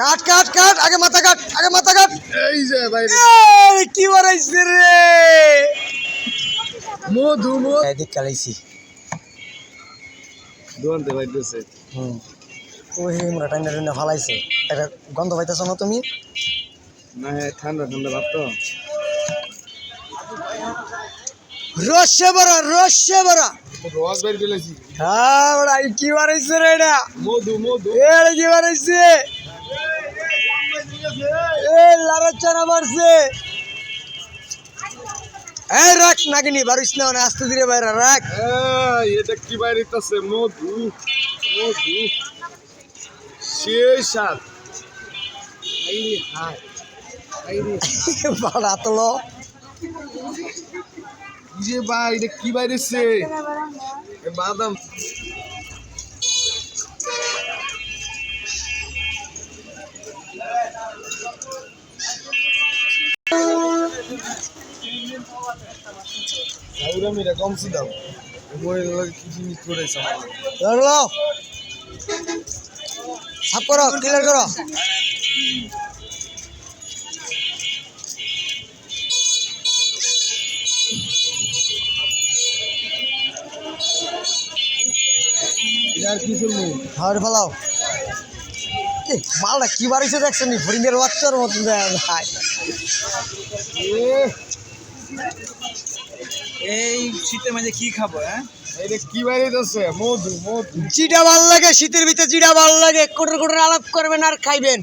কাট কাট কাট আগে মাথা কাট এই যে ভাই এই কি বানাইছে রে মধু এদিক কালাইছি দোনতে ভাই দিছে ওই মোরা টাইনা টাইনা ফালাইছে একটা গন্ধ পাইতেছো না তুমি না ঠান্ডা ঠান্ডা ভাব তো রসে ভরা রস বের দিলেছি হ্যাঁ ওরা কি বানাইছে রে এটা মধু এটা কি বানাইছে লাড়াচাড়া মারছে এই রাখ নাগিনি বারিস না আস্তে ধীরে বাইরে রাখ এটা কি বাইরিতেছে মধু সেই সাত আইরে হাত আইরে বাড়া তোলো যে ভাই এটা কি বাইরেছে বাদাম মেয়েরা কমছে দাম কি জিনিস করেছে সাফ করো ক্লিয়ার করো আর কি শুনবো হাওড় ফেলাও মালটা কি বাড়িছে দেখছেন নি ফরিঙ্গের বাচ্চার মতন ভাই এই শীতের মাঝে কি খাবো? হ্যাঁ এটা কি বাইরেছে মধু জিডা ভাল লাগে শীতের ভিতরে জিডা ভাল লাগে কোটর কোটর আলাপ করবেন আর খাইবেন